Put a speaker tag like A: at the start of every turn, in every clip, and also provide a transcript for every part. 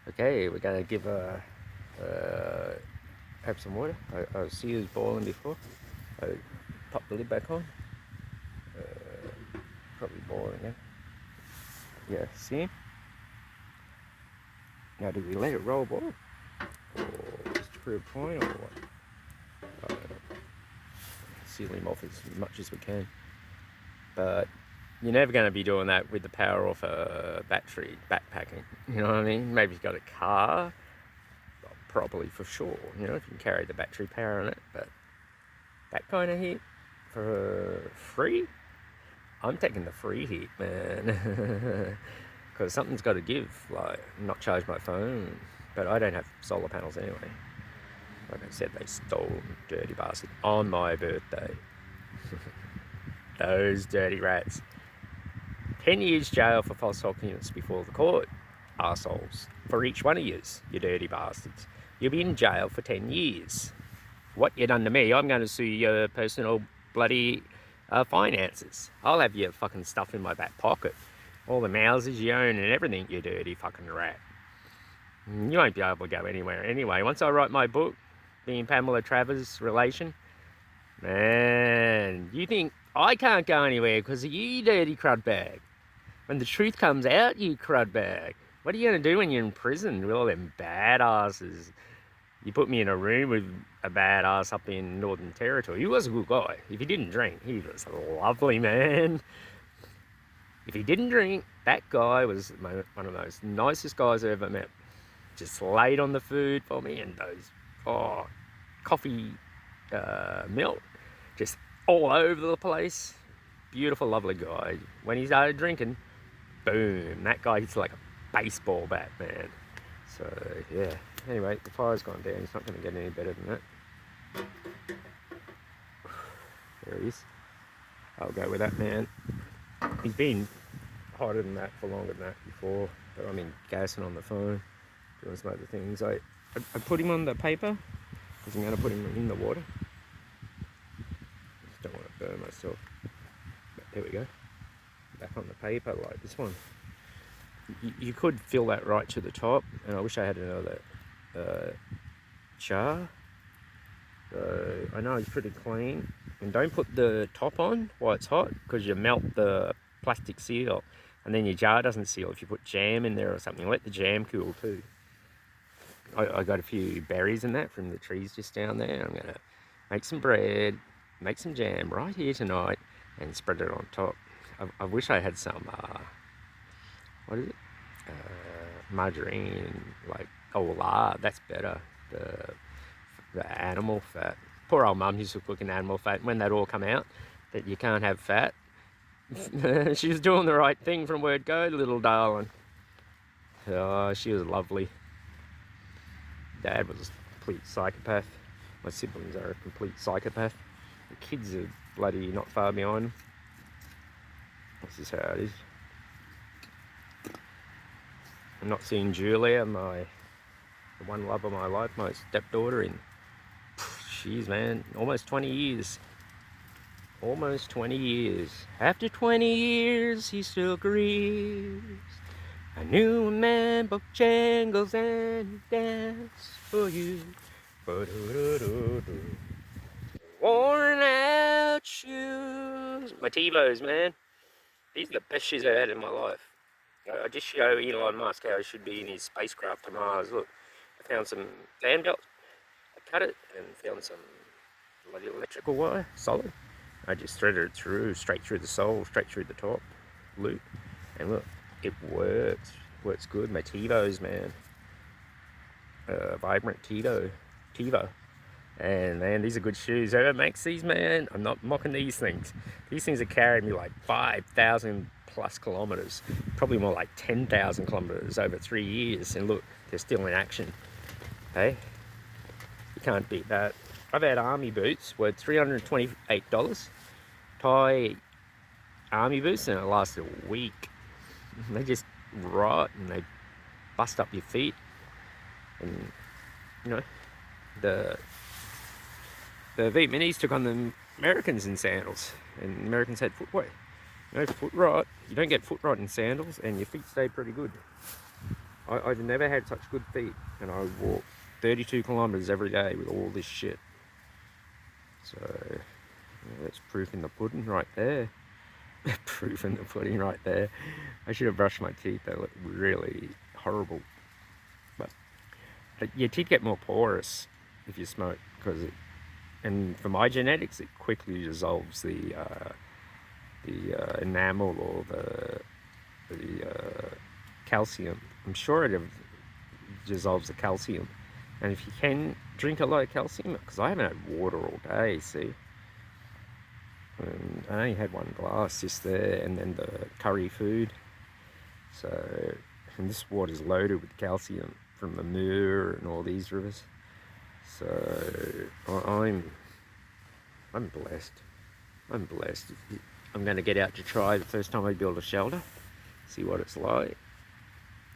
A: Okay, we're gonna give have some water. I see it's boiling before. I pop the lid back on. Probably boiling now. Yeah, see? Now do we let it roll boil? Or just to prove a point or what? Seal him off as much as we can. But you're never going to be doing that with the power off a battery backpacking. You know what I mean? Maybe you've got a car, probably for sure. You know, if you can carry the battery power on it. But that kind of heat for free, I'm taking the free heat, man. Because something's got to give. Like, not charge my phone, but I don't have solar panels anyway. Like I said, they stole them, dirty bastard, on my birthday. Those dirty rats. 10 years jail for false documents before the court, arseholes. For each one of yous, you dirty bastards. You'll be in jail for 10 years. What you done to me, I'm going to sue your personal bloody finances. I'll have your fucking stuff in my back pocket. All the houses you own and everything, you dirty fucking rat. You won't be able to go anywhere anyway. Once I write my book, me and Pamela Travers' relation, man, you think I can't go anywhere because of you, dirty crud bag. When the truth comes out, you crud bag. What are you going to do when you're in prison with all them badasses? You put me in a room with a badass up in Northern Territory. He was a good guy. If he didn't drink, he was lovely, man. If he didn't drink, that guy was one of the most nicest guys I ever met. Just laid on the food for me and those, coffee milk, just all over the place. Beautiful, lovely guy. When he started drinking, boom, that guy hits like a baseball bat, man. So, yeah. Anyway, the fire's gone down. It's not going to get any better than that. There he is. I'll go with that, man. He's been hotter than that for longer than that before. But I mean, gassing on the phone, doing some other things. I put him on the paper because I'm going to put him in the water. Just don't want to burn myself. But there we go. Back on the paper like this one. You could fill that right to the top, and I wish I had another char. So I know it's pretty clean. And don't put the top on while it's hot because you melt the plastic seal and then your jar doesn't seal if you put jam in there or something. Let the jam cool too. I got a few berries in that from the trees just down there. I'm gonna make some bread, make some jam right here tonight and spread it on top. I wish I had some what is it? Margarine, like lard. That's better. The animal fat. Poor old mum used to cook in animal fat. When that all come out, that you can't have fat, she was doing the right thing from word go, little darling. Oh, she was lovely. Dad was a complete psychopath. My siblings are a complete psychopath. The kids are bloody not far behind them. This is how it is. I'm not seeing Julia, the one love of my life, my stepdaughter, in, jeez man, almost 20 years. Almost 20 years. After 20 years, he still grieves. I knew a man, Bojangles, and he danced for you. Worn out shoes. My TiVos, man. These are the best shoes I've had in my life. I just show Elon Musk how he should be in his spacecraft to Mars. Look, I found some fan belts. I cut it and found some bloody electrical wire, solid. I just threaded it through, straight through the sole, straight through the top loop. And look, it works. Works good. My TiVos, man. Vibrant TiVo. And man, these are good shoes. Whoever makes these, man, I'm not mocking these things. These things are carrying me like 5,000 plus kilometers, probably more like 10,000 kilometers over 3 years. And look, they're still in action. Hey, you can't beat that. I've had army boots worth $328. Thai army boots, and it lasted a week. They just rot and they bust up your feet. And you know, the Vietnamese took on the Americans in sandals, and the Americans had foot foot rot. You don't get foot rot in sandals, and your feet stay pretty good. I've never had such good feet, and I walk 32 kilometres every day with all this shit. So yeah, that's proof in the pudding right there. Proof in the pudding right there. I should have brushed my teeth. They look really horrible. But your teeth get more porous if you smoke, because and for my genetics, it quickly dissolves the enamel or the calcium. I'm sure it dissolves the calcium. And if you can drink a lot of calcium, because I haven't had water all day, see. And I only had one glass just there, and then the curry food. So, and this water is loaded with calcium from the Muir and all these rivers. So I'm blessed. I'm blessed. I'm going to get out to try the first time I build a shelter, see what it's like.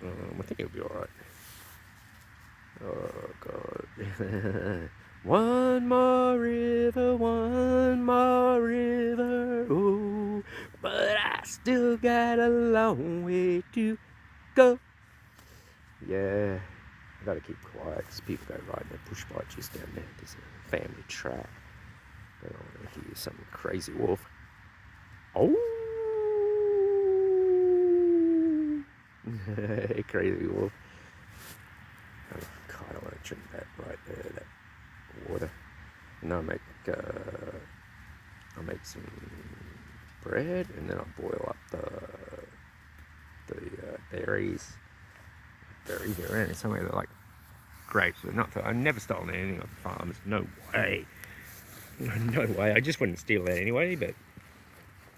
A: I think it'll be alright. Oh God. One more river, oh, but I still got a long way to go. Yeah, I gotta keep quiet because people go riding their push bikes just down there. There's a family track. I don't want to hear some crazy wolf. Oh, crazy wolf. Oh, God, I want to drink that right there, that water. And I'll make some bread, and then I'll boil up the berries. Berries around somewhere that like grapes. But not. I've never stolen anything off the farms. No way. No way. I just wouldn't steal that anyway. But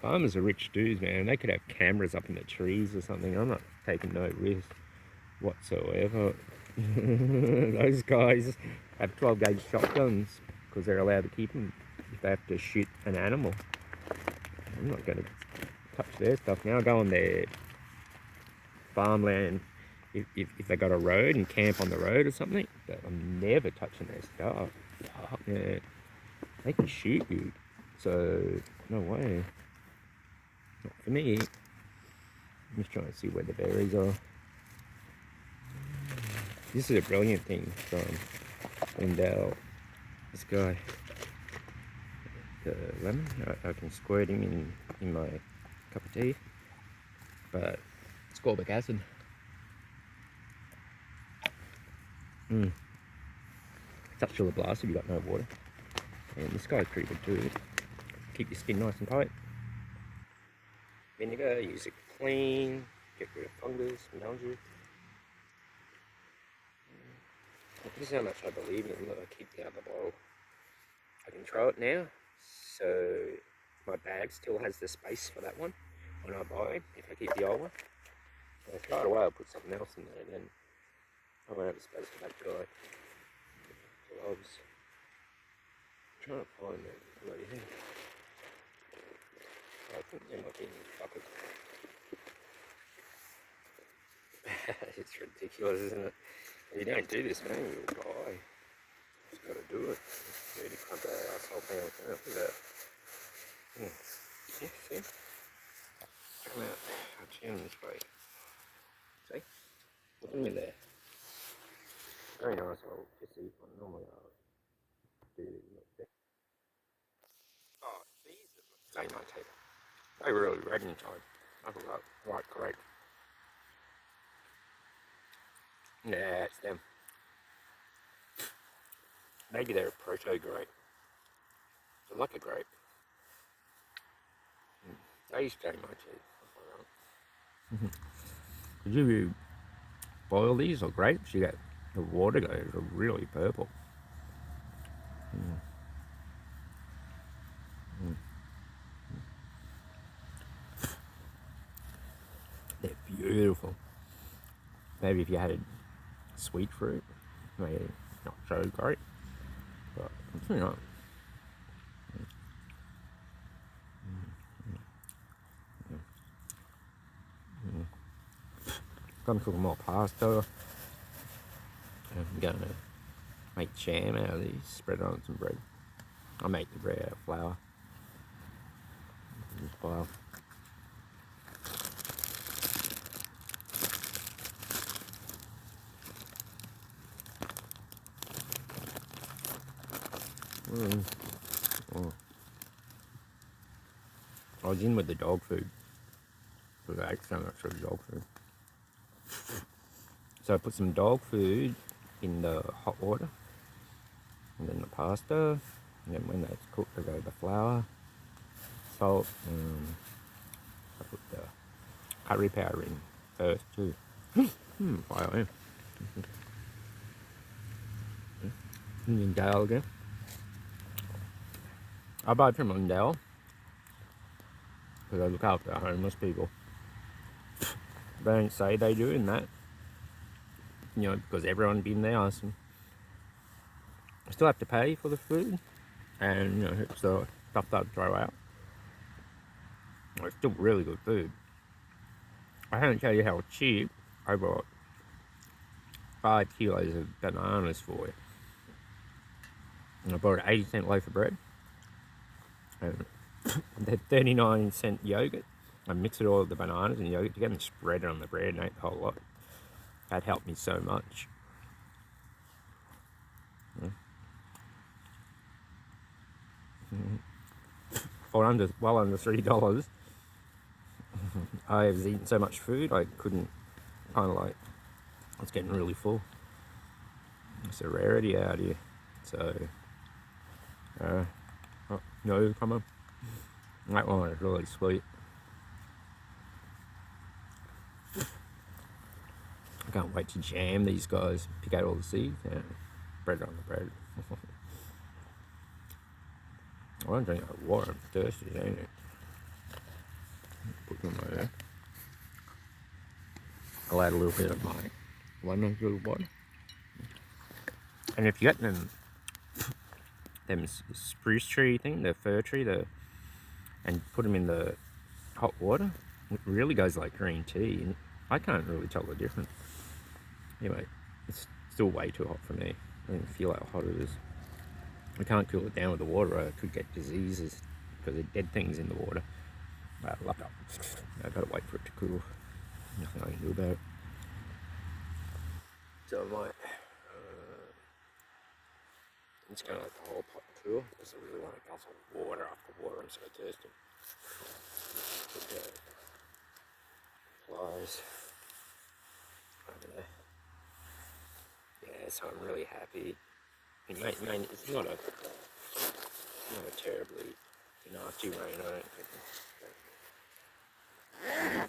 A: farmers are rich dudes, man. They could have cameras up in the trees or something. I'm not taking no risk whatsoever. Those guys have 12 gauge shotguns because they're allowed to keep them if they have to shoot an animal. I'm not going to touch their stuff now. I go on their farmland if they got a road and camp on the road or something, but I'm never touching their stuff. Fuck, man. They can shoot you, so no way. Not for me. I'm just trying to see where the berries are. This is a brilliant thing from Lindell. This guy, the lemon, I can squirt him in my cup of tea, but it's ascorbic acid. Touch to the blast if you got no water. And this guy's pretty good too. Keep your skin nice and tight. Vinegar, use it clean, get rid of fungus, mildew. This is how much I believe in them that I keep the other bottle. I can throw it now, so my bag still has the space for that one when I buy, if I keep the old one. If I throw it away, I'll put something else in there, then I won't have the space for that guy. Gloves. I'm trying to find that bloody thing. I think there might be in the bucket. It's ridiculous, isn't it? If you don't do this, man, you'll die. You just gotta do it. Dirty cunt asshole pound. Look at that. Yeah, see? Check them out. I'll jam this way. See? Look at me there. Very nice old pissy one. Normally I'll do these. Oh, Jesus. They might take it. They really red inside. I forgot. Right, correct. Yeah, it's them. Maybe they're a proto grape. They're like a grape. They used to take my teeth. Could you boil these or grapes? You get the water goes really purple. They're beautiful. Maybe if you had sweet fruit, maybe not so great, but you know. Gonna cook more pasta. I'm gonna make jam out of these, spread it on some bread. I make the bread out of flour. Just boil. Mm. Oh. I was in with the dog food because I ate so much of the dog food. So I put some dog food in the hot water, and then the pasta, and then when that's cooked, I go the flour, salt, and I put the curry powder in first too. Wow. Lindale again. I buy from Lindale because I look after homeless people. They don't say they do in that, because everyone's been there asking. I still have to pay for the food, and it's the stuff that I throw out. It's still really good food. I can't tell you how cheap I bought 5 kilos of bananas for it. And I bought an 80-cent loaf of bread and the 39-cent yogurt. I mixed all of the bananas and yogurt together and spread it on the bread and ate the whole lot. That helped me so much. For well under $3, I was eating so much food I couldn't, I was getting really full. It's a rarity out here. So, no, come on. That one was really sweet. I can't wait to jam these guys, pick out all the seeds and spread it on the bread. I want to drink that water, I'm thirsty, ain't it? Put them there. I'll add a little bit of my lemon to the water. And if you get them spruce tree thing, the fir tree, and put them in the hot water, it really goes like green tea. And I can't really tell the difference. Anyway, it's still way too hot for me. I don't even feel how hot it is. I can't cool it down with the water. I could get diseases because of dead things in the water. I've got to wait for it to cool. Nothing I can do about it. So I might I'm just going to let the whole pot cool because I really want to guzzle water after water. I'm so thirsty. Put the flies over there. Yeah, so I'm really happy. It's not a terribly nasty rain, I don't think.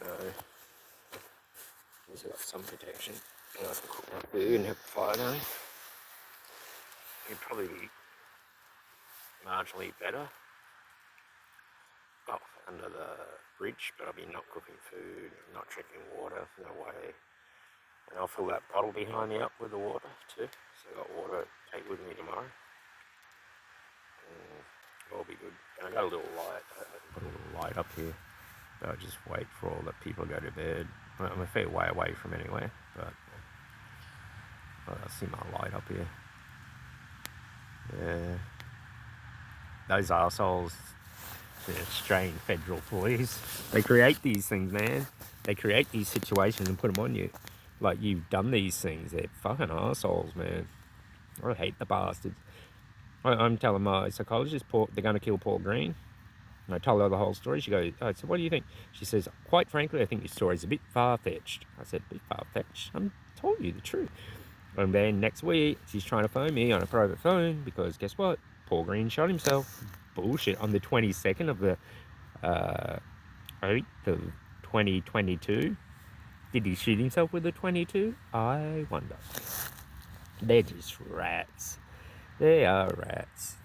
A: No. At least I've got some protection. And I can cook my food and have the fire going. It'd probably be marginally better under the bridge, but I'll be not cooking food, not drinking water, no way. And I'll fill that bottle behind me up with the water too, so I've got water to take with me tomorrow. It'll be good. And I got a little light, I put a little light up here, but I'll just wait for all the people to go to bed. I'm a fair way away from anywhere, but I see my light up here. Yeah. Those arseholes, the Australian Federal Police, they create these things, man. They create these situations and put them on you. Like, you've done these things. They're fucking arseholes, man. I hate the bastards. I'm telling my psychologist, they're going to kill Paul Green. And I told her the whole story. She goes, I said, what do you think? She says, quite frankly, I think your story's a bit far-fetched. I said, a bit far-fetched? I'm telling you the truth. And then next week, she's trying to phone me on a private phone because guess what? Paul Green shot himself. Bullshit. On the 22nd of the 8th of 2022. Did he shoot himself with a 22? I wonder. They're just rats. They are rats.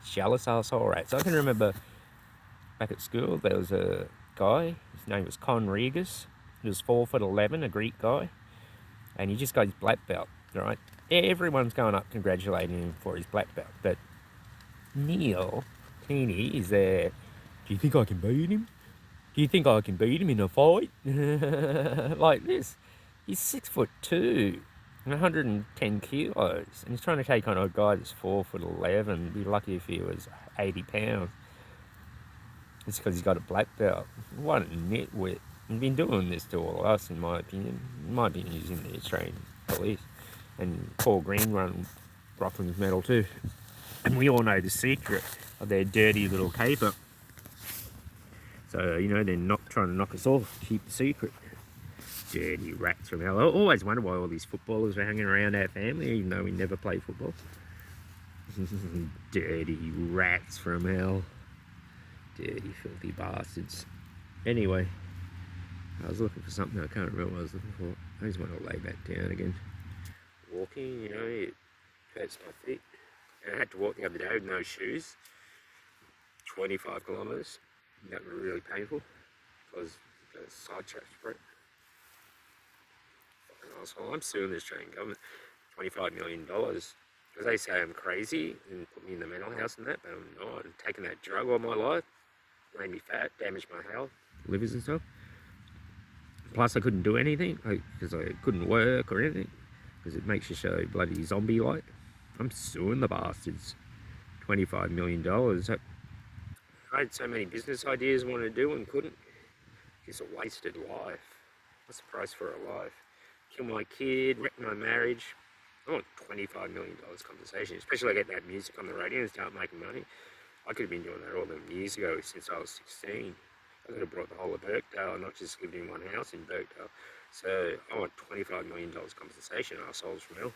A: Jealous asshole rats. I can remember back at school, there was a guy, his name was Con Regas. He was 4'11", a Greek guy. And he just got his black belt, right? Everyone's going up congratulating him for his black belt. But Neil Teeny is there. Do you think I can beat him? Do you think I can beat him in a fight? Like this. He's 6'2", 110 kilos. And he's trying to take on a guy that's 4'11". Be lucky if he was 80 pounds. It's because he's got a black belt. What a nitwit. He's been doing this to all of us, in my opinion. He might be using the Australian Police. And Paul Green Brockman's medal too. And we all know the secret of their dirty little caper. So, you know, they're not trying to knock us off. Keep the secret. Dirty rats from hell. I always wonder why all these footballers are hanging around our family, even though we never play football. Dirty rats from hell. Dirty, filthy bastards. Anyway, I was looking for something. I can't remember what I was looking for. I just want to lay back down again. Walking, you know, it hurts my feet. And I had to walk the other day with no shoes. 25 kilometres. That was really painful. Because I got sidetracked for it. Fucking asshole. I'm suing the Australian government. $25 million. Because they say I'm crazy and put me in the mental house and that, but I'm not. I'm taking that drug all my life. Made me fat, damaged my health, livers and stuff. Plus I couldn't do anything because I couldn't work or anything because it makes you so bloody zombie-like. I'm suing the bastards. $25 million. I had so many business ideas I wanted to do and couldn't. It's a wasted life. What's the price for a life? Kill my kid, wreck my marriage. I want $25 million compensation, especially if I get that music on the radio and start making money. I could have been doing that all them years ago since I was 16. I could have brought the whole of Birkdale and not just lived in one house in Birkdale. So I want $25 million compensation, assholes from hell.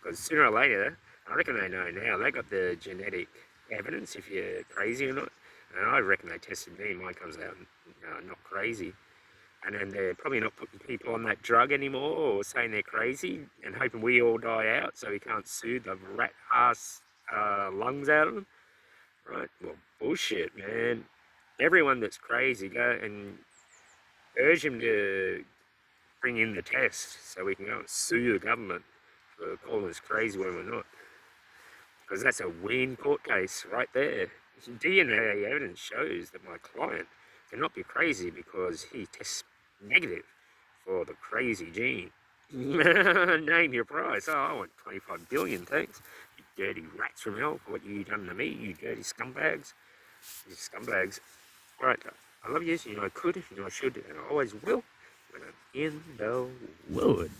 A: Because sooner or later, I reckon they know now, they got the genetic evidence if you're crazy or not. And I reckon they tested me, mine comes out not crazy. And then they're probably not putting people on that drug anymore or saying they're crazy and hoping we all die out so we can't sue the rat ass lungs out of them. Right? Well, bullshit, man. Everyone that's crazy, go and urge them to bring in the test so we can go and sue the government for calling us crazy when we're not. Because that's a win court case right there. DNA evidence shows that my client cannot be crazy because he tests negative for the crazy gene. Name your price. Oh, I want 25 billion, thanks. You dirty rats from hell for what you done to me, you dirty scumbags. You scumbags. Right, I love you, you know I could, you know I should, and I always will when I'm in the wood.